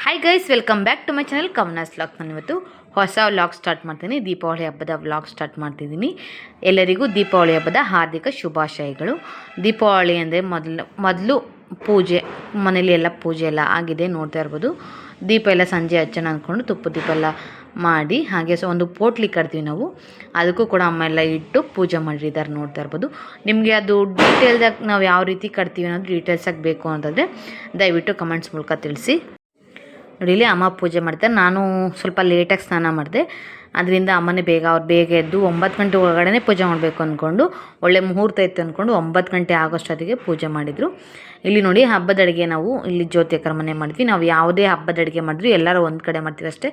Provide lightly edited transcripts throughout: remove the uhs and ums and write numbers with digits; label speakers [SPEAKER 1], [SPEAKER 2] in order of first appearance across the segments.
[SPEAKER 1] Hi guys, welcome back to my channel Kavana's vlog. ನಾನು ಇವತ್ತು ಹೊಸ ವ್ಲಾಗ್ ಸ್ಟಾರ್ಟ್ ಮಾಡ್ತೀನಿ. ದೀಪಾವಳಿ ಹಬ್ಬದ ವ್ಲಾಗ್ ಸ್ಟಾರ್ಟ್ ಮಾಡ್ತಿದ್ದೀನಿ. ಎಲ್ಲರಿಗೂ ದೀಪಾವಳಿ ಹಬ್ಬದ ಹಾರ್ದಿಕ ಶುಭಾಶಯಗಳು. ದೀಪಾವಳಿ ಅಂದರೆ ಮೊದಲು ಪೂಜೆ, ಮನೇಲಿ ಎಲ್ಲ ಪೂಜೆ ಎಲ್ಲ ಆಗಿದೆ, ನೋಡ್ತಾ ಇರ್ಬೋದು. ದೀಪ ಎಲ್ಲ ಸಂಜೆ ಹಚ್ಚೋಣ ಅಂದ್ಕೊಂಡು ತುಪ್ಪ ದೀಪ ಎಲ್ಲ ಮಾಡಿ, ಹಾಗೆ ಒಂದು ಪೋಟ್ಲಿ ಕಟ್ತೀವಿ ನಾವು, ಅದಕ್ಕೂ ಕೂಡ ಅಮ್ಮ ಎಲ್ಲ ಇಟ್ಟು ಪೂಜೆ ಮಾಡಿದ್ದಾರೆ, ನೋಡ್ತಾ ಇರ್ಬೋದು. ನಿಮಗೆ ಅದು ಡೀಟೇಲ್ದಾಗಿ ನಾವು ಯಾವ ರೀತಿ ಕಟ್ತೀವಿ ಅನ್ನೋದು ಡೀಟೇಲ್ಸಾಗಿ ಬೇಕು ಅಂತಂದರೆ ದಯವಿಟ್ಟು ಕಮೆಂಟ್ಸ್ ಮೂಲಕ ತಿಳಿಸಿ. ನೋಡಿ, ಇಲ್ಲಿ ಅಮ್ಮ ಪೂಜೆ ಮಾಡ್ತಾರೆ. ನಾನು ಸ್ವಲ್ಪ ಲೇಟಾಗಿ ಸ್ನಾನ ಮಾಡಿದೆ, ಅದರಿಂದ ಅಮ್ಮನೇ ಬೇಗ ಎದ್ದು 9 ಗಂಟೆ ಒಳಗಡೆ ಪೂಜೆ ಮಾಡಬೇಕು ಅಂದ್ಕೊಂಡು, ಒಳ್ಳೆ ಮುಹೂರ್ತ ಇತ್ತು ಅಂದ್ಕೊಂಡು 9 ಗಂಟೆ ಆಗೋಷ್ಟೊತ್ತಿಗೆ ಪೂಜೆ ಮಾಡಿದರು. ಇಲ್ಲಿ ನೋಡಿ, ಹಬ್ಬದ ಅಡುಗೆ ನಾವು ಇಲ್ಲಿ ಜ್ಯೋತಿಯಕ್ಕರ ಮನೆ ಮಾಡಿದ್ವಿ. ನಾವು ಯಾವುದೇ ಹಬ್ಬದ ಅಡುಗೆ ಮಾಡಿದ್ವಿ ಎಲ್ಲರೂ ಒಂದು ಕಡೆ ಮಾಡ್ತೀವಿ ಅಷ್ಟೇ.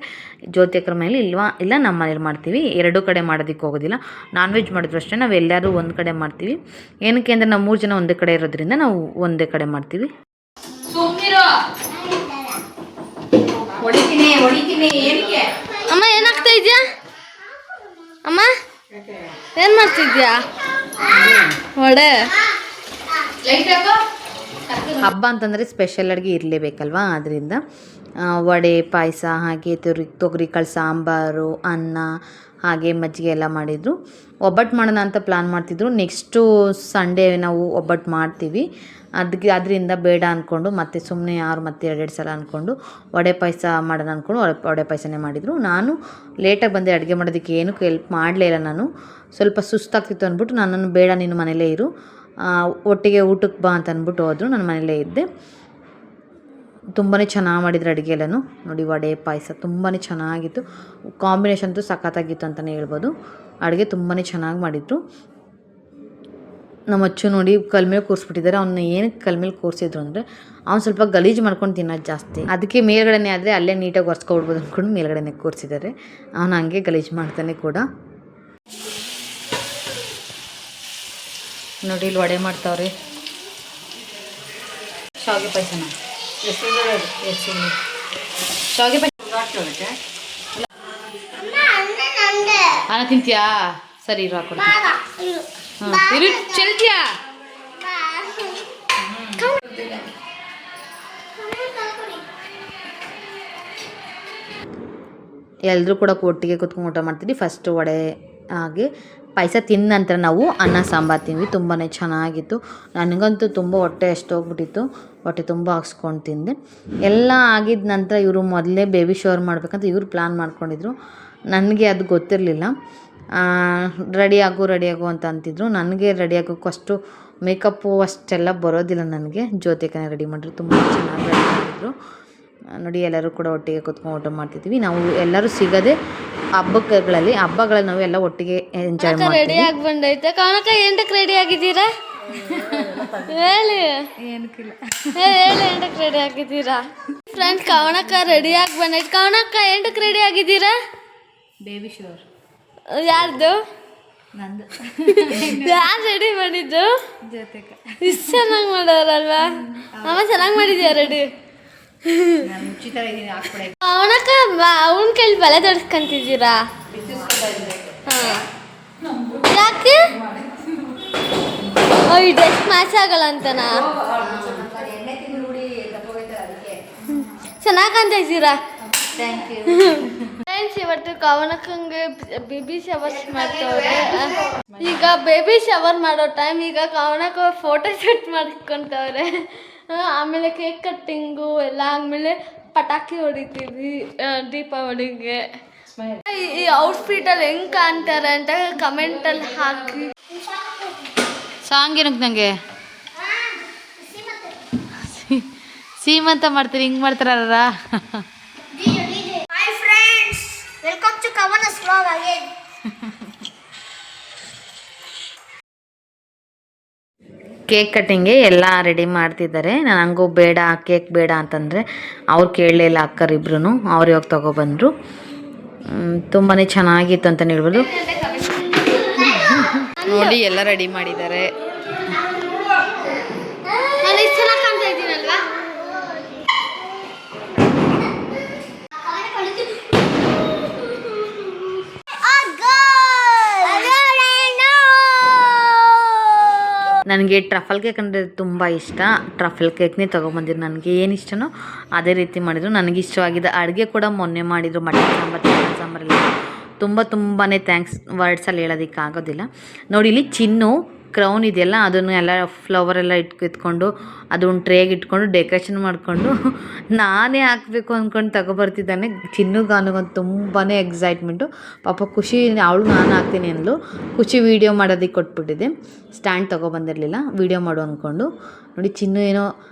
[SPEAKER 1] ಜ್ಯೋತಿಯಕ್ಕರ ಮನೇಲಿ ಇಲ್ಲ ನಮ್ಮ ಮನೇಲಿ ಮಾಡ್ತೀವಿ. ಎರಡೂ ಕಡೆ ಮಾಡೋದಕ್ಕೆ ಹೋಗೋದಿಲ್ಲ. ನಾನ್ ವೆಜ್ ಮಾಡಿದ್ರು ಅಷ್ಟೇ, ನಾವು ಎಲ್ಲರೂ ಒಂದು ಕಡೆ ಮಾಡ್ತೀವಿ. ಏನಕ್ಕೆ ಅಂದರೆ ನಾವು 3 ಜನ ಒಂದೇ ಕಡೆ ಇರೋದ್ರಿಂದ ನಾವು ಒಂದೇ ಕಡೆ ಮಾಡ್ತೀವಿ.
[SPEAKER 2] ಅಮ್ಮ ಏನಾಗ್ತಾ ಇದೆಯಾ? ಅಮ್ಮ ಏನು ಮಾಡ್ತಿದ್ಯಾ? ಒಡೆ
[SPEAKER 1] ಹಬ್ಬ ಅಂತಂದರೆ ಸ್ಪೆಷಲ್ ಅಡುಗೆ ಇರಲೇಬೇಕಲ್ವಾ, ಅದರಿಂದ ವಡೆ, ಪಾಯಸ, ಹಾಗೆ ತೊಗರಿಕಾಳು ಸಾಂಬಾರು, ಅನ್ನ, ಹಾಗೆ ಮಜ್ಜಿಗೆ ಎಲ್ಲ ಮಾಡಿದರು. ಒಬ್ಬಟ್ಟು ಮಾಡೋಣ ಅಂತ ಪ್ಲ್ಯಾನ್ ಮಾಡ್ತಿದ್ರು. ನೆಕ್ಸ್ಟು ಸಂಡೇ ನಾವು ಒಬ್ಬಟ್ಟು ಮಾಡ್ತೀವಿ. ಅದರಿಂದ ಬೇಡ ಅಂದ್ಕೊಂಡು ಮತ್ತೆ ಸುಮ್ಮನೆ ಯಾರು ಮತ್ತೆ 2 ಸಲ ಅಂದ್ಕೊಂಡು ವಡೆ ಪಾಯಸ ಮಾಡೋಣ ಅಂದ್ಕೊಂಡು ವಡೆ ಪಾಯಸನೇ ಮಾಡಿದರು. ನಾನು ಲೇಟಾಗಿ ಬಂದೆ, ಅಡುಗೆ ಮಾಡೋದಕ್ಕೆ ಏನಕ್ಕೂ ಹೆಲ್ಪ್ ಮಾಡಲೇ ಇಲ್ಲ. ನಾನು ಸ್ವಲ್ಪ ಸುಸ್ತಾಗ್ತಿತ್ತು ಅಂದ್ಬಿಟ್ಟು ನನ್ನನ್ನು ಬೇಡ ನೀನು ಮನೇಲೇ ಇರು, ಒಟ್ಟಿಗೆ ಊಟಕ್ಕೆ ಬಾ ಅಂತ ಅಂದ್ಬಿಟ್ಟು ಹೋದರು. ನಾನು ಮನೇಲೇ ಇದ್ದೆ. ತುಂಬಾ ಚೆನ್ನಾಗಿ ಮಾಡಿದ್ರು ಅಡುಗೆ ಎಲ್ಲನೂ. ನೋಡಿ, ವಡೆ ಪಾಯಸ ತುಂಬಾ ಚೆನ್ನಾಗಿತ್ತು. ಕಾಂಬಿನೇಷನ್ ಅಂತೂ ಸಖತ್ತಾಗಿತ್ತು ಅಂತಲೇ ಹೇಳ್ಬೋದು. ಅಡುಗೆ ತುಂಬಾ ಚೆನ್ನಾಗಿ ಮಾಡಿದರು. ನಮ್ಮ ಅಚ್ಚು ನೋಡಿ ಕಲ್ ಮೇಲೆ ಕೂರಿಸ್ಬಿಟ್ಟಿದ್ದಾರೆ. ಅವನ್ನ ಏನಕ್ಕೆ ಕಲ್ ಮೇಲೆ ಕೂರಿಸಿದ್ರು ಅಂದರೆ ಅವ್ನು ಸ್ವಲ್ಪ ಗಲೀಜು ಮಾಡ್ಕೊಂಡು ತಿನ್ನೋದು ಜಾಸ್ತಿ, ಅದಕ್ಕೆ ಮೇಲ್ಗಡೆನೇ ಆದರೆ ಅಲ್ಲೇ ನೀಟಾಗಿ ಒರೆಸ್ಕೊಬಿಡ್ಬೋದು ಅಂದ್ಕೊಂಡು ಮೇಲ್ಗಡೆನೇ ಕೂರಿಸಿದ್ದಾರೆ. ಅವನು ಹಂಗೆ ಗಲೀಜು ಮಾಡ್ತಾನೆ ಕೂಡ. ನೋಡಿ, ಇಲ್ಲಿ ವಡೆ ಮಾಡ್ತಾವ್ರೆ. ಶಾವಿಗೆ ಪಾಯಸನ ಶಾವಿಗೆ ಪಾಯಸ ಅನ್ನ ತಿಂತೀಯಾ? ಸರಿ, ಇರು ಹಾಕೊಡ್ತೀನಿ. ಇರು, ಚಲ್ತಿಯಾ? ಎಲ್ಲರೂ ಕೂಡ ಒಟ್ಟಿಗೆ ಕೂತ್ಕೊಂಡು ಊಟ ಮಾಡ್ತೀವಿ. ಫಸ್ಟು ವಡೆ ಹಾಗೆ ಪಾಯಸ ತಿಂದ ನಂತರ ನಾವು ಅನ್ನ ಸಾಂಬಾರು ತಿಂದ್ವಿ. ತುಂಬಾ ಚೆನ್ನಾಗಿತ್ತು. ನನಗಂತೂ ತುಂಬ ಹೊಟ್ಟೆ ಎಷ್ಟೋಗ್ಬಿಟ್ಟಿತ್ತು. ಹೊಟ್ಟೆ ತುಂಬ ಹಾಕ್ಸ್ಕೊಂಡು ತಿಂದೆ. ಎಲ್ಲ ಆಗಿದ ನಂತರ ಇವರು ಮೊದಲೇ ಬೇಬಿ ಶವರ್ ಮಾಡಬೇಕಂತ ಇವರು ಪ್ಲ್ಯಾನ್ ಮಾಡ್ಕೊಂಡಿದ್ರು. ನನಗೆ ಅದು ಗೊತ್ತಿರಲಿಲ್ಲ. ರೆಡಿ ಆಗು ಅಂತ ಅಂತಿದ್ರು. ನನಗೆ ರೆಡಿ ಆಗೋಕ್ಕೂ ಅಷ್ಟು ಮೇಕಪ್ಪು ಅಷ್ಟೆಲ್ಲ ಬರೋದಿಲ್ಲ ನನಗೆ. ಜ್ಯೋತಿಕನೇ ರೆಡಿ ಮಾಡಿದ್ರು, ತುಂಬ ಚೆನ್ನಾಗಿ ರೆಡಿ ಮಾಡಿದ್ರು. ನೋಡಿ, ಎಲ್ಲರೂ ಕೂಡ ಒಟ್ಟಿಗೆ ಕೂತ್ಕೊಂಡು ಊಟ ಮಾಡ್ತಿದ್ವಿ. ನಾವು ಎಲ್ಲರೂ ಸಿಗೋದೆ ಹಬ್ಬಗಳಲ್ಲಿ ನಾವು ಎಲ್ಲ ಒಟ್ಟಿಗೆ ಎಂಜಾಯ್ ಮಾಡ್ತೀವಿ.
[SPEAKER 2] ರೆಡಿ ಆಗಿ ಬಂದೈತೆ ಕವನಕ್ಕ. ಎಂಟಕ್ಕೆ ರೆಡಿ ಆಗಿದ್ದೀರಾ? ಹೇಳಿ.
[SPEAKER 1] ಏನಕ್ಕಿಲ್ಲ,
[SPEAKER 2] ಹೇಳಿ, ಎಂಟಕ್ಕೆ ರೆಡಿ ಆಗಿದ್ದೀರಾ? ಫ್ರೆಂಡ್ಸ್, ಕವನಕ್ಕ ರೆಡಿ ಆಗಿ ಬಂದೈತೆ. ಕವನಕ್ಕ, ಎಂಟಕ್ಕೆ ರೆಡಿ ಆಗಿದ್ದೀರಾ?
[SPEAKER 1] ಬೇಬಿ ಶವರ್
[SPEAKER 2] ಯಾರ್ದು?
[SPEAKER 1] ನಂದು.
[SPEAKER 2] ಯಾರು ರೆಡಿ ಮಾಡಿದ್ದು?
[SPEAKER 1] ಜ್ಯೋತಿಕ.
[SPEAKER 2] ಇಷ್ಟು ಚೆನ್ನಾಗಿ ಮಾಡೋರಲ್ವಾ? ಅಮ್ಮ ಚೆನ್ನಾಗಿ ಮಾಡಿದ್ಯಾ ರೆಡಿ? ಅವನಕ್ಕ ಅವನ ಕೈಲಿ ಬಲೆ ತೋರಿಸ್ಕೊಂತಿದ್ದೀರಾ? ಯಾಕೆ? ಈ ಡ್ರೆಸ್ ಮ್ಯಾಚ್ ಆಗಲ್ಲ ಅಂತನಾ? ಚೆನ್ನಾಗಿ ಕಾಣ್ತಾ ಇದ್ದೀರಾ?
[SPEAKER 1] Thank you.
[SPEAKER 2] ಫ್ರೆಂಡ್ಸ್, ಇವತ್ತು ಕವನಕ್ಕಂಗೆ ಬೇಬಿ ಶವರ್ಸ್ ಮಾಡ್ತವ್ರೆ. ಈಗ ಬೇಬಿ ಶವರ್ ಮಾಡೋ ಟೈಮ್. ಈಗ ಕವನಕ್ಕ ಫೋಟೋ ಶೂಟ್ ಮಾಡ್ಕೊತವ್ರೆ. ಆಮೇಲೆ ಕೇಕ್ ಕಟ್ಟಿಂಗು ಎಲ್ಲ ಆದಮೇಲೆ ಪಟಾಕಿ ಹೊಡಿತೀವಿ ದೀಪಾವಳಿಗೆ. ಈ ಔಟ್ಫಿಟಲ್ಲಿ ಹೆಂಗೆ ಕಾಣ್ತಾರೆ ಅಂತ ಕಮೆಂಟಲ್ಲಿ ಹಾಕಿ.
[SPEAKER 1] ಸಾಂಗ್ ಏನಕ್ಕೆ ನನಗೆ ಸೀಮಂತ ಮಾಡ್ತೀರಿ, ಹಿಂಗೆ ಮಾಡ್ತಾರಲ್ಲ.
[SPEAKER 3] Hi friends, welcome to Kavana's vlog again.
[SPEAKER 1] Cake ಕಟ್ಟಿಂಗ್ಗೆ ಎಲ್ಲ ರೆಡಿ ಮಾಡ್ತಿದ್ದಾರೆ. ನಾನು ಹಂಗೂ ಬೇಡ, ಕೇಕ್ ಬೇಡ ಅಂತಂದರೆ ಅವ್ರು ಕೇಳಲೇ ಇಲ್ಲ. ಅಕ್ಕರಿಬ್ರು ಅವ್ರು ಇವಾಗ ತೊಗೊಬಂದರು. ತುಂಬಾ ಚೆನ್ನಾಗಿತ್ತು ಅಂತಲೇ ಹೇಳ್ಬೋದು. ನೋಡಿ, ಎಲ್ಲ ರೆಡಿ ಮಾಡಿದ್ದಾರೆ. ನನಗೆ ಟ್ರಫಲ್ ಕೇಕ್ ಅಂದರೆ ತುಂಬ ಇಷ್ಟ. ಟ್ರಫಲ್ ಕೇಕ್ನೇ ತೊಗೊಬಂದಿದ್ರು. ನನಗೆ ಏನು ಇಷ್ಟನೋ ಅದೇ ರೀತಿ ಮಾಡಿದರು. ನನಗೆ ಇಷ್ಟವಾಗಿದೆ. ಅಡುಗೆ ಕೂಡ ಮೊನ್ನೆ ಮಾಡಿದರು. ಮಟನ್ ಸಾಂಬಾರು, ಚಿಕನ್ ಸಾಂಬಾರೆಲ್ಲ ತುಂಬಾ ಥ್ಯಾಂಕ್ಸ್. ವರ್ಡ್ಸಲ್ಲಿ ಹೇಳೋದಕ್ಕಾಗೋದಿಲ್ಲ. ನೋಡಿ ಇಲ್ಲಿ ಚಿನ್ನು ಕ್ರೌನ್ ಇದೆಯಲ್ಲ ಅದನ್ನು ಎಲ್ಲ ಫ್ಲವರೆಲ್ಲ ಎತ್ಕೊಂಡು ಅದನ್ನು ಟ್ರೇಗೆ ಇಟ್ಕೊಂಡು ಡೆಕೋರೇಷನ್ ಮಾಡಿಕೊಂಡು ನಾನೇ ಹಾಕಬೇಕು ಅಂದ್ಕೊಂಡು ತಗೊಬರ್ತಿದ್ದಾನೆ. ಚಿನ್ನುಗಾನಿಗೊಂದು ತುಂಬಾ ಎಕ್ಸೈಟ್ಮೆಂಟು. ಪಾಪ ಖುಷಿ ಅವಳು ನಾನು ಹಾಕ್ತೀನಿ ಅಂದ್ಲು. ಖುಷಿ ವೀಡಿಯೋ ಮಾಡೋದಕ್ಕೆ ಕೊಟ್ಬಿಟ್ಟಿದ್ದೆ. ಸ್ಟ್ಯಾಂಡ್ ತೊಗೊಬಂದಿರಲಿಲ್ಲ, ವೀಡಿಯೋ ಮಾಡು ಅಂದ್ಕೊಂಡು. ನೋಡಿ ಚಿನ್ನು ಏನೋ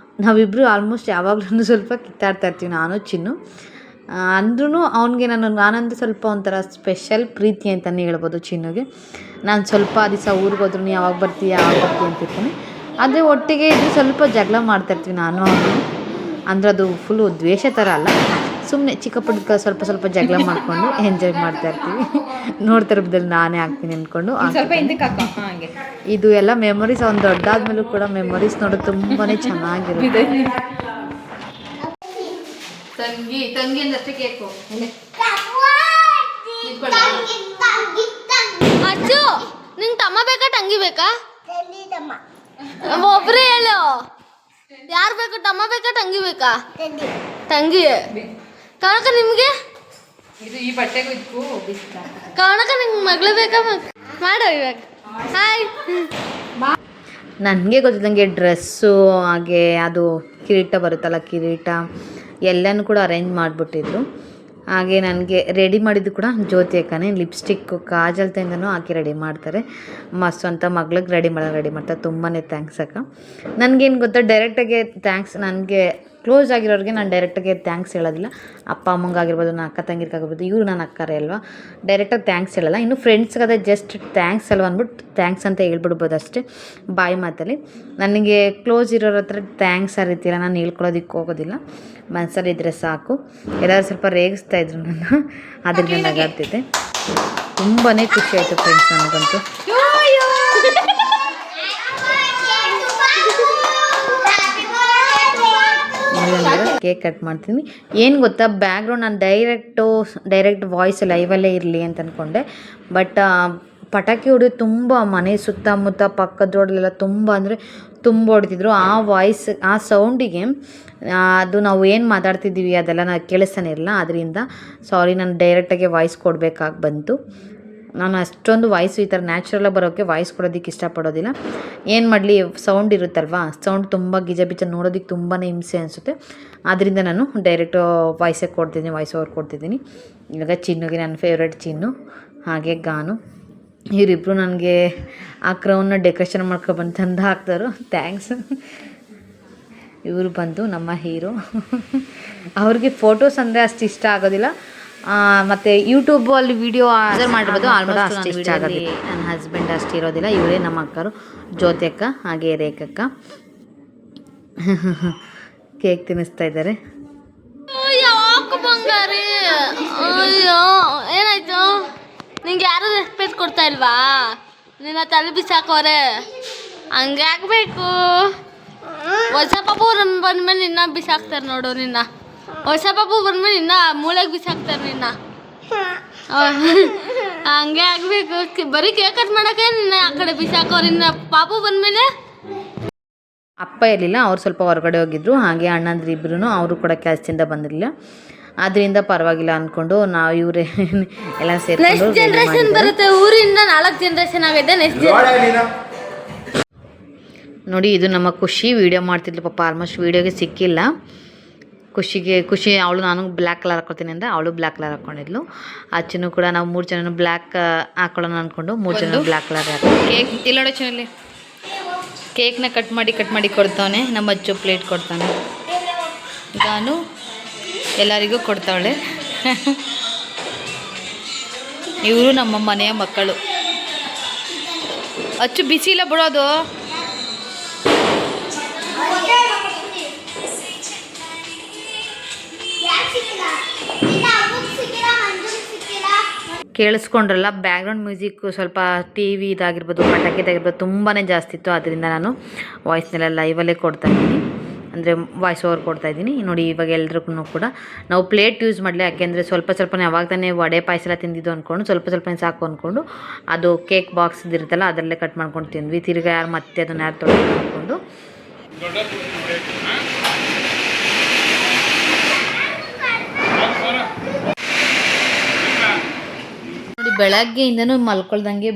[SPEAKER 1] ನಾವಿಬ್ಬರು ಆಲ್ಮೋಸ್ಟ್ ಯಾವಾಗಲೂ ಸ್ವಲ್ಪ ಕಿತ್ತಾಡ್ತಾ ಇರ್ತೀವಿ, ನಾನು ಚಿನ್ನು. ಅಂದ್ರೂ ಅವನಿಗೆ ನಾನಂದ್ರೆ ಸ್ವಲ್ಪ ಒಂಥರ ಸ್ಪೆಷಲ್ ಪ್ರೀತಿ ಅಂತಲೇ ಹೇಳ್ಬೋದು ಚಿನ್ನುಗೆ. ನಾನು ಸ್ವಲ್ಪ ದಿವಸ ಊರಿಗೆ ಹೋದ್ರೂ ಯಾವಾಗ ಬರ್ತೀಯ ಅಂತಿರ್ತೀನಿ. ಆದರೆ ಒಟ್ಟಿಗೆ ಇದ್ದು ಸ್ವಲ್ಪ ಜಗಳ ಮಾಡ್ತಾಯಿರ್ತೀವಿ ನಾನು ಅವನು. ಅಂದರೆ ಅದು ಫುಲ್ಲು ದ್ವೇಷ ಥರ ಅಲ್ಲ, ಸುಮ್ಮನೆ ಚಿಕ್ಕ ಪುಟ್ಟ ಸ್ವಲ್ಪ ಜಗಳ ಮಾಡಿಕೊಂಡು ಎಂಜಾಯ್ ಮಾಡ್ತಾಯಿರ್ತೀವಿ. ನೋಡ್ತಾ ಇರೋದ್ರಲ್ಲಿ ನಾನೇ ಆಗ್ತೀನಿ ಅಂದ್ಕೊಂಡು. ಇದು ಎಲ್ಲ ಮೆಮೊರೀಸ್. ಅವ್ನು ದೊಡ್ಡಾದ್ಮೇಲೂ ಕೂಡ ಮೆಮೊರೀಸ್ ನೋಡೋದು ತುಂಬಾ ಚೆನ್ನಾಗಿರುತ್ತೆ. ತಂಗಿ ಅಂದಷ್ಟೇ ಕೇಕು.
[SPEAKER 2] ಅಚ್ಚು ನಿಂಗೆ ತಮ್ಮ ಬೇಕಾ ತಂಗಿ ಬೇಕಾ? ಒಬ್ರೇ ಹೇಳು. ಯಾರು ಬೇಕು? ತಮ್ಮ ಬೇಕಾ ತಂಗಿ ಬೇಕಾ? ತಂಗಿ. ಕವನಕ ನಿಮ್ಗೆ?
[SPEAKER 1] ಈ ಬಟ್ಟೆಗೂ
[SPEAKER 2] ಕವನಕ ನಿಂಗೆ ಮಗಳು ಬೇಕಾ? ಮಾಡೋ ಇವಾಗ. ಹಾಯ್.
[SPEAKER 1] ನನಗೆ ಗೊತ್ತಿದ್ದಂಗೆ ಡ್ರೆಸ್ಸು ಹಾಗೆ ಅದು ಕಿರೀಟ ಬರುತ್ತಲ್ಲ, ಕಿರೀಟ ಎಲ್ಲನೂ ಕೂಡ ಅರೇಂಜ್ ಮಾಡಿಬಿಟ್ಟಿದ್ರು. ಹಾಗೆ ನನಗೆ ರೆಡಿ ಮಾಡಿದ್ದು ಕೂಡ ಜ್ಯೋತಿ ಅಕ್ಕನೇ. ಲಿಪ್ಸ್ಟಿಕ್ಕು ಕಾಜಲ್ ತಂದನೂ ಹಾಕಿ ರೆಡಿ ಮಾಡ್ತಾರೆ. ಸ್ವಂತ ಮಗಳಿಗೆ ರೆಡಿ ಮಾಡ್ತಾರೆ. ತುಂಬಾ ಥ್ಯಾಂಕ್ಸ್ ಅಕ್ಕ. ನನಗೇನು ಗೊತ್ತಾ, ಡೈರೆಕ್ಟಾಗಿ ಥ್ಯಾಂಕ್ಸ್, ನನಗೆ ಕ್ಲೋಸ್ ಆಗಿರೋರಿಗೆ ನಾನು ಡೈರೆಕ್ಟಾಗಿ ಥ್ಯಾಂಕ್ಸ್ ಹೇಳೋದಿಲ್ಲ. ಅಪ್ಪ ಅಮ್ಮಂಗಾಗಿರ್ಬೋದು, ನನ್ನ ಅಕ್ಕ ತಂಗಿರ್ಗಾಗಿರ್ಬೋದು, ಇವರು ನನ್ನ ಅಕ್ಕರೇ ಅಲ್ವಾ, ಡೈರೆಕ್ಟಾಗಿ ಥ್ಯಾಂಕ್ಸ್ ಹೇಳಲ್ಲ. ಇನ್ನು ಫ್ರೆಂಡ್ಸ್ಗಾದ್ರೆ ಜಸ್ಟ್ ಥ್ಯಾಂಕ್ಸ್ ಅಲ್ವ ಅಂದ್ಬಿಟ್ಟು ಥ್ಯಾಂಕ್ಸ್ ಅಂತ ಹೇಳ್ಬಿಡ್ಬೋದು ಅಷ್ಟೇ, ಬಾಯಿ ಮಾತಲ್ಲಿ. ನನಗೆ ಕ್ಲೋಸ್ ಇರೋರ ಹತ್ರ ಥ್ಯಾಂಕ್ಸ್ ಆ ರೀತಿ ಎಲ್ಲ ನಾನು ಹೇಳ್ಕೊಳ್ಳೋದಕ್ಕೆ ಹೋಗೋದಿಲ್ಲ. ಮನಸ್ಸಲ್ಲಿ ಇದ್ದರೆ ಸಾಕು. ಎಲ್ಲರೂ ಸ್ವಲ್ಪ ರೇಗಿಸ್ತಾಯಿದ್ರು ನನ್ನ, ಅದರಿಂದ ನಗಾಡ್ತಿದ್ದೆ. ತುಂಬಾ ಖುಷಿ ಆಯಿತು ಫ್ರೆಂಡ್ಸ್ ನನಗಂತೂ. ಕೇಕ್ ಕಟ್ ಮಾಡ್ತೀನಿ. ಏನು ಗೊತ್ತಾ, ಬ್ಯಾಕ್ಗ್ರೌಂಡ್ ನಾನು ಡೈರೆಕ್ಟ್ ವಾಯ್ಸ್ ಲೈವಲ್ಲೇ ಇರಲಿ ಅಂತ ಅಂದ್ಕೊಂಡೆ. ಬಟ್ ಪಟಾಕಿ ಹೊಡೆದು ತುಂಬ ಮನೆ ಸುತ್ತಮುತ್ತ ಪಕ್ಕದ ರೋಡಲ್ಲೆಲ್ಲ ತುಂಬ ಹೊಡಿತಿದ್ರು. ಆ ವಾಯ್ಸ್, ಆ ಸೌಂಡಿಗೆ ಅದು ನಾವು ಏನು ಮಾತಾಡ್ತಿದ್ದೀವಿ ಅದೆಲ್ಲ ನಾನು ಕೇಳಿಸ್ತಾನೆ ಇರಲ್ಲ. ಅದರಿಂದ ಸಾರಿ, ನಾನು ಡೈರೆಕ್ಟಾಗಿ ವಾಯ್ಸ್ ಕೊಡಬೇಕಾಗಿ ಬಂತು. ನಾನು ಅಷ್ಟೊಂದು ವಾಯ್ಸು ಈ ಥರ ನ್ಯಾಚುರಲಾಗಿ ಬರೋಕ್ಕೆ ವಾಯ್ಸ್ ಕೊಡೋದಕ್ಕೆ ಇಷ್ಟಪಡೋದಿಲ್ಲ. ಏನು ಮಾಡಲಿ, ಸೌಂಡ್ ಇರುತ್ತಲ್ವ, ಸೌಂಡ್ ತುಂಬ ಗಿಜ ನೋಡೋದಕ್ಕೆ ತುಂಬಾ ಹಿಂಸೆ ಅನಿಸುತ್ತೆ. ಆದ್ದರಿಂದ ನಾನು ಡೈರೆಕ್ಟು ವಾಯ್ಸೇ ಕೊಡ್ತಿದ್ದೀನಿ, ವಾಯ್ಸ್ ಓವರ್ ಕೊಡ್ತಿದ್ದೀನಿ. ಇವಾಗ ಚಿನ್ನುಗೆ ನನ್ನ ಫೇವ್ರೆಟ್ ಚಿನ್ನು ಹಾಗೆ ಗಾನು ಇವರಿಬ್ಬರು ನನಗೆ ಆ ಕ್ರೌನ್ನ ಡೆಕೋರೇಷನ್ ಮಾಡ್ಕೊಬಂದು ತಂದು ಹಾಕ್ತಾರೋ. ಥ್ಯಾಂಕ್ಸ್. ಇವರು ಬಂದು ನಮ್ಮ ಹೀರೋ. ಅವ್ರಿಗೆ ಫೋಟೋಸ್ ಅಂದರೆ ಅಷ್ಟು ಇಷ್ಟ ಆಗೋದಿಲ್ಲ. ಮತ್ತು ಯೂಟ್ಯೂಬಲ್ಲಿ ವೀಡಿಯೋ ಮಾಡಿರ್ಬೋದು, ಆಲ್ಮೋಸ್ಟ್ ಅಷ್ಟು ಇಷ್ಟ ಆಗೋದಿಲ್ಲ. ನನ್ನ ಹಸ್ಬೆಂಡ್ ಅಷ್ಟು ಇರೋದಿಲ್ಲ. ಇವರೇ ನಮ್ಮ ಅಕ್ಕರು, ಜ್ಯೋತಿ ಅಕ್ಕ ಹಾಗೆ ರೇಖಕ್ಕ. ಕೇಕ್ ತಿನ್ನಿಸ್ತಾ ಇದ್ದಾರೆ.
[SPEAKER 2] ಯಾಕೆ ಬಂಗಾರಿ? ಅಯ್ಯೋ ಏನಾಯ್ತು? ನಿಂಗೆ ಯಾರು ರೆಸ್ಪೆಕ್ಟ್ ಕೊಡ್ತಾ ಇಲ್ವಾ? ನಿನ್ನ ತಲೆ ಬಿಸಾಕೋರೆ. ಹಂಗೆ ಆಗಬೇಕು. ಹೊಸ ಪಾಪು ಬಂದ್ಮೇಲೆ ನಿನ್ನ ಬಿಸಾಕ್ತಾರೆ ನೋಡು. ನಿನ್ನ ಹೊಸ ಪಾಪು ಬಂದ್ಮೇಲೆ ನಿನ್ನ ಮೂಳೆಗೆ ಬಿಸಾಕ್ತಾರೆ ನಿನ್ನ. ಹಂಗೆ ಆಗಬೇಕು. ಬರೀ ಕೇಕ್ ಕಟ್ ಮಾಡೋಕ್ಕೆ ನಿನ್ನ ಆ ಕಡೆ ಬಿಸಾಕೋರು. ನಿನ್ನ ಪಾಪು ಬಂದಮೇಲೆ
[SPEAKER 1] ಅಪ್ಪ ಇರಲಿಲ್ಲ, ಅವ್ರು ಸ್ವಲ್ಪ ಹೊರಗಡೆ ಹೋಗಿದ್ರು. ಹಾಗೆ ಅಣ್ಣಂದ್ರು ಇಬ್ಬರೂ ಅವರು ಕೂಡ ಕೆಲಸದಿಂದ ಬಂದಿರಲಿಲ್ಲ. ಅದರಿಂದ ಪರವಾಗಿಲ್ಲ ಅಂದ್ಕೊಂಡು ನಾವು ಇವರೇ ಎಲ್ಲ ಸೇರ್ಕೊಂಡು
[SPEAKER 2] ಜನರೇಷನ್ ಬರುತ್ತೆ. ಊರಿಂದ 4 ಜನರೇಷನ್ ಆಗಿದೆ. ನೆಕ್ಸ್ಟ್
[SPEAKER 1] ನೋಡಿ, ಇದು ನಮ್ಮ ಖುಷಿ ವೀಡಿಯೋ ಮಾಡ್ತಿದ್ಲು. ಪಾಪ ಆಲ್ಮೋಸ್ಟ್ ವೀಡಿಯೋಗೆ ಸಿಕ್ಕಿಲ್ಲ. ಖುಷಿ ಅವಳು, ನಾನು ಬ್ಲ್ಯಾಕ್ ಕಲರ್ ಹಾಕ್ಕೊಳ್ತೀನಿ ಅಂದರೆ ಅವಳು ಬ್ಲ್ಯಾಕ್ ಕಲರ್ ಹಾಕ್ಕೊಂಡಿದ್ಲು. ಅಚ್ಚನು ಕೂಡ ನಾವು 3 ಜನ ಬ್ಲ್ಯಾಕ್ ಹಾಕೊಳ್ಳೋಣ ಅಂದ್ಕೊಂಡು 3 ಜನ ಬ್ಲ್ಯಾಕ್ ಕಲರ್ ಹಾಕಿ ಕೇಕ್ ಇಲ್ಲೋಡ ಚಾನಲ್ಲಿ ಕೇಕ್ನ ಕಟ್ ಮಾಡಿ ಕೊಡ್ತಾವನೆ. ನಮ್ಮ ಅಜ್ಜು ಪ್ಲೇಟ್ ಕೊಡ್ತಾನೆ, ನಾನು ಎಲ್ಲರಿಗೂ ಕೊಡ್ತಾವಳೆ. ಇವರು ನಮ್ಮ ಮನೆಯ ಮಕ್ಕಳು. ಅಚ್ಚು ಬಿಸಿ ಇಲ್ಲ ಬಿಡೋದು. ಕೇಳಿಸ್ಕೊಂಡ್ರಲ್ಲ, ಬ್ಯಾಕ್ಗ್ರೌಂಡ್ ಮ್ಯೂಸಿಕ್ಕು ಸ್ವಲ್ಪ ಟಿ ವಿ ಇದಾಗಿರ್ಬೋದು, ಪಟಾಕಿ ಇದಾಗಿರ್ಬೋದು ತುಂಬಾ ಜಾಸ್ತಿ ಇತ್ತು. ಅದರಿಂದ ನಾನು ವಾಯ್ಸ್ನೆಲ್ಲ ಲೈವಲ್ಲೇ ಕೊಡ್ತಾ ಇದ್ದೀನಿ. ಅಂದರೆ ವಾಯ್ಸ್ ಓವರ್ ಕೊಡ್ತಾಯಿದ್ದೀನಿ. ನೋಡಿ ಇವಾಗ ಎಲ್ರಿಗೂ ಕೂಡ ನಾವು ಪ್ಲೇಟ್ ಯೂಸ್ ಮಾಡಲಿ, ಯಾಕೆಂದರೆ ಸ್ವಲ್ಪ ಸ್ವಲ್ಪನೇ ಅವಾಗ ತಾನೇ ವಡೆ ಪಾಯಸ ಎಲ್ಲ ತಿಂದಿದ್ದು ಅಂದ್ಕೊಂಡು ಸ್ವಲ್ಪನೇ ಸಾಕು ಅಂದ್ಕೊಂಡು ಅದು ಕೇಕ್ ಬಾಕ್ಸ್ ಇರುತ್ತಲ್ಲ ಅದರಲ್ಲೇ ಕಟ್ ಮಾಡ್ಕೊಂಡು ತಿಂದ್ವಿ. ತಿರ್ಗಿ ಯಾರು ಮತ್ತೆ ಅದನ್ನು ಯಾರು ತೊಗೊಳ್ಬೇಕು ಅಂದ್ಕೊಂಡು ನೋಡಿ ಬೆಳಗ್ಗೆಯಿಂದನೂ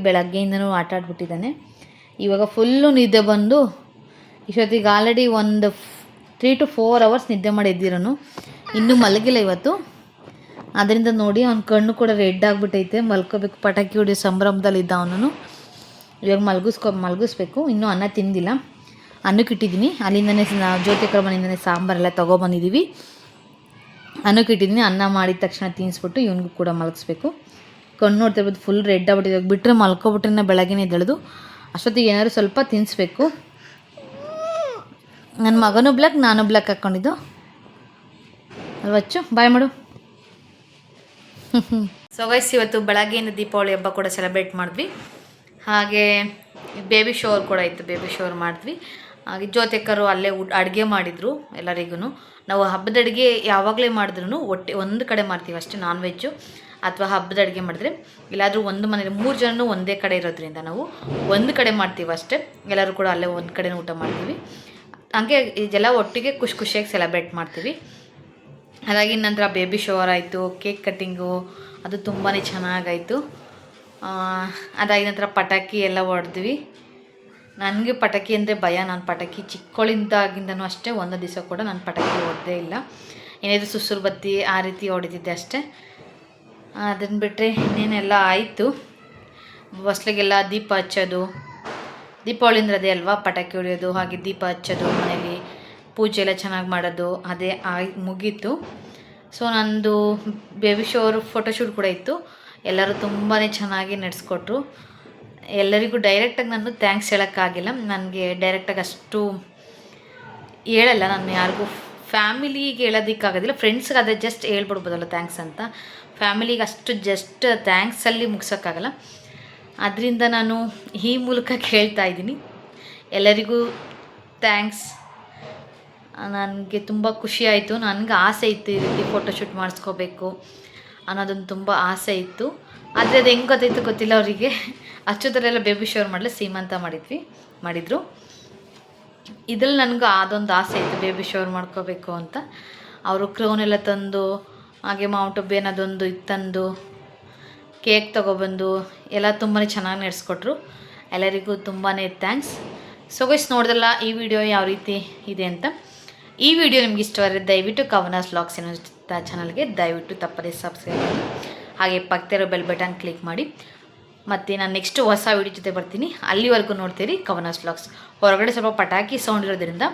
[SPEAKER 1] ಬೆಳಗ್ಗೆಯಿಂದನೂ ಆಟ ಆಡ್ಬಿಟ್ಟಿದ್ದಾನೆ. ಇವಾಗ ಫುಲ್ಲು ನಿದ್ದೆ ಬಂದು ಇಷ್ಟೊತ್ತಿಗೆ ಆಲ್ರೆಡಿ ಒಂದು 3 to 4 hours ನಿದ್ದೆ ಮಾಡಿ ಎದ್ದಿರೋನು, ಇನ್ನೂ ಮಲಗಿಲ್ಲ ಇವತ್ತು. ಅದರಿಂದ ನೋಡಿ ಅವ್ನ ಕಣ್ಣು ಕೂಡ ರೆಡ್ ಆಗಿಬಿಟ್ಟೈತೆ. ಮಲ್ಕೋಬೇಕು, ಪಟಾಕಿ ಹೊಡಿಯೋ ಸಂಭ್ರಮದಲ್ಲಿದ್ದ ಅವನು. ಇವಾಗ ಮಲಗಿಸ್ಬೇಕು. ಇನ್ನೂ ಅನ್ನ ತಿಂದಿಲ್ಲ, ಅನ್ನಕ್ಕೆ ಇಟ್ಟಿದ್ದೀನಿ. ಅಲ್ಲಿಂದನೇ ಜ್ಯೋತಿಕರ ಮನೆಯಿಂದನೇ ಸಾಂಬಾರೆಲ್ಲ ತೊಗೊಬಂದಿದ್ದೀವಿ. ಅನ್ನಕ್ಕೆ ಇಟ್ಟಿದ್ದೀನಿ. ಅನ್ನ ಮಾಡಿದ ತಕ್ಷಣ ತಿನ್ನಿಸ್ಬಿಟ್ಟು ಇವನಿಗೂ ಕೂಡ ಮಲಗಿಸ್ಬೇಕು. ಕಣ್ಣು ನೋಡ್ತಿರ್ಬೋದು ಫುಲ್ ರೆಡ್ ಆಗ್ಬಿಟ್ಟಿದೆ. ಬಿಟ್ಟರೆ ಮಲ್ಕೊಬಿಟ್ರೆ ಬೆಳಗ್ಗೆನೇ ಎದ್ದೇಳೋದು. ಅಷ್ಟೊತ್ತಿಗೆ ಏನಾದ್ರು ಸ್ವಲ್ಪ ತಿನ್ನಿಸ್ಬೇಕು. ನನ್ನ ಮಗನೂ ಬ್ಲ್ಯಾಕ್, ನಾನು ಬ್ಲ್ಯಾಕ್ ಹಾಕ್ಕೊಂಡಿದ್ದು ಅಲ್ವಚ್ಚು. ಬಾಯ್ ಮಾಡು. ಸೊ ಗೈಸ್, ಇವತ್ತು ಬೆಳಗ್ಗೆಯಿಂದ ದೀಪಾವಳಿ ಹಬ್ಬ ಕೂಡ ಸೆಲೆಬ್ರೇಟ್ ಮಾಡಿದ್ವಿ. ಹಾಗೆ ಬೇಬಿ ಶವರ್ ಕೂಡ ಇತ್ತು, ಬೇಬಿ ಶವರ್ ಮಾಡಿದ್ವಿ. ಹಾಗೆ ಜ್ಯೋತಿಕರು ಅಲ್ಲೇ ಅಡುಗೆ ಮಾಡಿದರು ಎಲ್ಲರಿಗೂ. ನಾವು ಹಬ್ಬದ ಅಡುಗೆ ಯಾವಾಗಲೇ ಮಾಡಿದ್ರೂ ಒಂದು ಕಡೆ ಮಾಡ್ತೀವಿ ಅಷ್ಟೇ, ನಾನ್ ವೆಜ್ಜು ಅಥವಾ ಹಬ್ಬದ ಅಡುಗೆ ಮಾಡಿದ್ರೆ. ಇಲ್ಲಾದರೂ ಒಂದು ಮನೇಲಿ 3 ಜನನೂ ಒಂದೇ ಕಡೆ ಇರೋದ್ರಿಂದ ನಾವು ಒಂದು ಕಡೆ ಮಾಡ್ತೀವಿ ಅಷ್ಟೇ. ಎಲ್ಲರೂ ಕೂಡ ಅಲ್ಲೇ ಒಂದು ಕಡೆ ಊಟ ಮಾಡ್ತೀವಿ. ಹಾಗೆ ಇದೆಲ್ಲ ಒಟ್ಟಿಗೆ ಖುಷಿಯಾಗಿ ಸೆಲೆಬ್ರೇಟ್ ಮಾಡ್ತೀವಿ. ಅದಾಗಿ ನಂತರ ಬೇಬಿ ಶವರ್ ಆಯಿತು, ಕೇಕ್ ಕಟ್ಟಿಂಗು ಅದು ತುಂಬಾ ಚೆನ್ನಾಗಾಯಿತು. ಅದಾಗಿ ನಂತರ ಪಟಾಕಿ ಎಲ್ಲ ಹೊಡೆದ್ವಿ. ನನಗೆ ಪಟಾಕಿ ಅಂದರೆ ಭಯ. ನಾನು ಪಟಾಕಿ ಚಿಕ್ಕವಳಿಂದಾಗಿಂದನೂ ಅಷ್ಟೇ, ಒಂದು ದಿವಸ ಕೂಡ ನಾನು ಪಟಾಕಿ ಹೊಡೆದೇ ಇಲ್ಲ. ಏನಾದರೂ ಸುಸುರು ಬತ್ತಿ ಆ ರೀತಿ ಹೊಡಿತಿದ್ದೆ ಅಷ್ಟೇ. ಅದನ್ನು ಬಿಟ್ಟರೆ ಇನ್ನೇನೆಲ್ಲ ಆಯಿತು. ಹೊಸ್ಲಿಗೆಲ್ಲ ದೀಪ ಹಚ್ಚೋದು, ದೀಪಾವಳಿ ಅಂದರೆ ಅದೇ ಅಲ್ವಾ, ಪಟಾಕಿ ಹೊಡೆಯೋದು, ಹಾಗೆ ದೀಪ ಹಚ್ಚೋದು, ಮನೇಲಿ ಪೂಜೆ ಎಲ್ಲ ಚೆನ್ನಾಗಿ ಮಾಡೋದು, ಅದೇ ಮುಗೀತು. ಸೊ ನಂದು ಬೇಬಿ ಶವರ್ ಫೋಟೋಶೂಟ್ ಕೂಡ ಇತ್ತು. ಎಲ್ಲರೂ ತುಂಬಾ ಚೆನ್ನಾಗಿ ನಡೆಸ್ಕೊಟ್ರು. ಎಲ್ಲರಿಗೂ ಡೈರೆಕ್ಟಾಗಿ ನಾನು ಥ್ಯಾಂಕ್ಸ್ ಹೇಳೋಕ್ಕಾಗಿಲ್ಲ. ನನಗೆ ಡೈರೆಕ್ಟಾಗಿ ಅಷ್ಟು ಹೇಳಲ್ಲ ನಾನು ಯಾರಿಗೂ. ಫ್ಯಾಮಿಲಿಗೆ ಹೇಳೋದಕ್ಕಾಗೋದಿಲ್ಲ, ಫ್ರೆಂಡ್ಸ್ಗೆ ಅದೇ ಜಸ್ಟ್ ಹೇಳ್ಬಿಡ್ಬೋದಲ್ಲ ಥ್ಯಾಂಕ್ಸ್ ಅಂತ. ಫ್ಯಾಮಿಲಿಗೆ ಅಷ್ಟು ಜಸ್ಟ್ ಥ್ಯಾಂಕ್ಸಲ್ಲಿ ಮುಗ್ಸೋಕ್ಕಾಗಲ್ಲ. ಅದರಿಂದ ನಾನು ಈ ಮೂಲಕ ಕೇಳ್ತಾ ಇದ್ದೀನಿ ಎಲ್ಲರಿಗೂ ಥ್ಯಾಂಕ್ಸ್. ನನಗೆ ತುಂಬ ಖುಷಿ ಆಯಿತು. ನನಗೆ ಆಸೆ ಇತ್ತು ಈ ರೀತಿ ಫೋಟೋಶೂಟ್ ಮಾಡಿಸ್ಕೋಬೇಕು ಅನ್ನೋದೊಂದು ತುಂಬ ಆಸೆ ಇತ್ತು. ಆದರೆ ಅದು ಹೆಂಗೆ ಗೊತ್ತಾಯಿತು ಗೊತ್ತಿಲ್ಲ ಅವರಿಗೆ. ಅಚ್ಚುದರೆಲ್ಲ ಬೇಬಿ ಶವರ್ ಮಾಡಲಿ ಸೀಮಂತ ಮಾಡಿದರು. ಇದರಲ್ಲಿ ನನಗೂ ಅದೊಂದು ಆಸೆ ಇತ್ತು, ಬೇಬಿ ಶವರ್ ಮಾಡ್ಕೋಬೇಕು ಅಂತ. ಅವರು ಕ್ರೌನೆಲ್ಲ ತಂದು, ಹಾಗೆ ಮೌಂಟ್ ಬೇನ್ ಅದೊಂದು ತಂದು, ಕೇಕ್ ತೊಗೊಬಂದು ಎಲ್ಲ ತುಂಬಾ ಚೆನ್ನಾಗಿ ನಡೆಸ್ಕೊಟ್ರು. ಎಲ್ಲರಿಗೂ ತುಂಬಾ ಥ್ಯಾಂಕ್ಸ್. ಸೊ ಗೈಸ್, ನೋಡ್ದಲ್ಲ ಈ ವಿಡಿಯೋ ಯಾವ ರೀತಿ ಇದೆ ಅಂತ. ಈ ವಿಡಿಯೋ ನಿಮ್ಗೆ ಇಷ್ಟವಾದರೆ ದಯವಿಟ್ಟು ಕವನಾಸ್ ವ್ಲಾಗ್ಸ್ ಅನ್ನೋ ಚಾನಲ್ಗೆ ದಯವಿಟ್ಟು ತಪ್ಪದೇ ಸಬ್ಸ್ಕ್ರೈಬ್ ಮಾಡಿ, ಹಾಗೆ ಪಕ್ಕದಲ್ಲಿರೋ ಬೆಲ್ ಬಟನ್ ಕ್ಲಿಕ್ ಮಾಡಿ. ಮತ್ತು ನಾನು ನೆಕ್ಸ್ಟ್ ಹೊಸ ವಿಡಿಯೋ ಜೊತೆ ಬರ್ತೀನಿ. ಅಲ್ಲಿವರೆಗೂ ನೋಡ್ತೀರಿ ಕವನಾಸ್ ವ್ಲಾಗ್ಸ್. ಹೊರಗಡೆ ಸ್ವಲ್ಪ ಪಟಾಕಿ ಸೌಂಡ್ ಇರೋದ್ರಿಂದ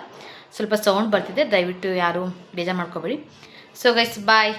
[SPEAKER 1] ಸ್ವಲ್ಪ ಸೌಂಡ್ ಬರ್ತಿದೆ, ದಯವಿಟ್ಟು ಯಾರೂ ಬೇಜಾರು ಮಾಡ್ಕೋಬೇಡಿ. ಸೊ ಗೈಸ್, ಬಾಯ್.